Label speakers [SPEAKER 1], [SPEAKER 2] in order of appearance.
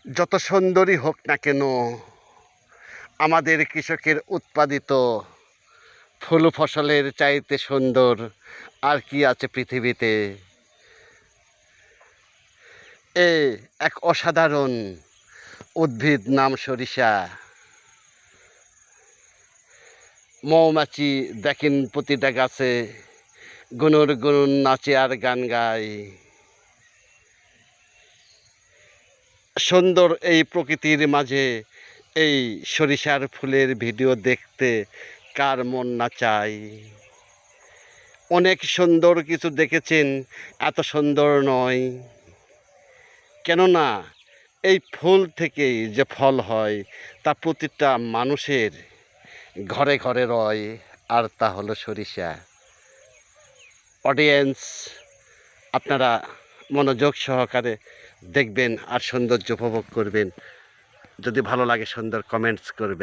[SPEAKER 1] যত সুন্দরই হোক না কেন, আমাদের কৃষকের উৎপাদিত ফুল ফসলের চাইতে সুন্দর আর কি আছে পৃথিবীতে। এক অসাধারণ উদ্ভিদ নাম সরিষা। মৌমাছি দেখেন প্রতিটা গাছে গুনুর গুনুন নাচে আর গান গায়। সুন্দর এই প্রকৃতির মাঝে এই সরিষার ফুলের ভিডিও দেখতে কার মন না চায়। অনেক সুন্দর কিছু দেখেছেন, এত সুন্দর নয়। কেননা এই ফুল থেকেই যে ফল হয় তা প্রতিটা মানুষের ঘরে ঘরে রয়, আর তা হলো সরিষা। অডিয়েন্স, আপনারা মনোযোগ সহকারে দেখবেন আর সৌন্দর্য উপভোগ করবেন। যদি ভালো লাগে সুন্দর কমেন্টস করবেন।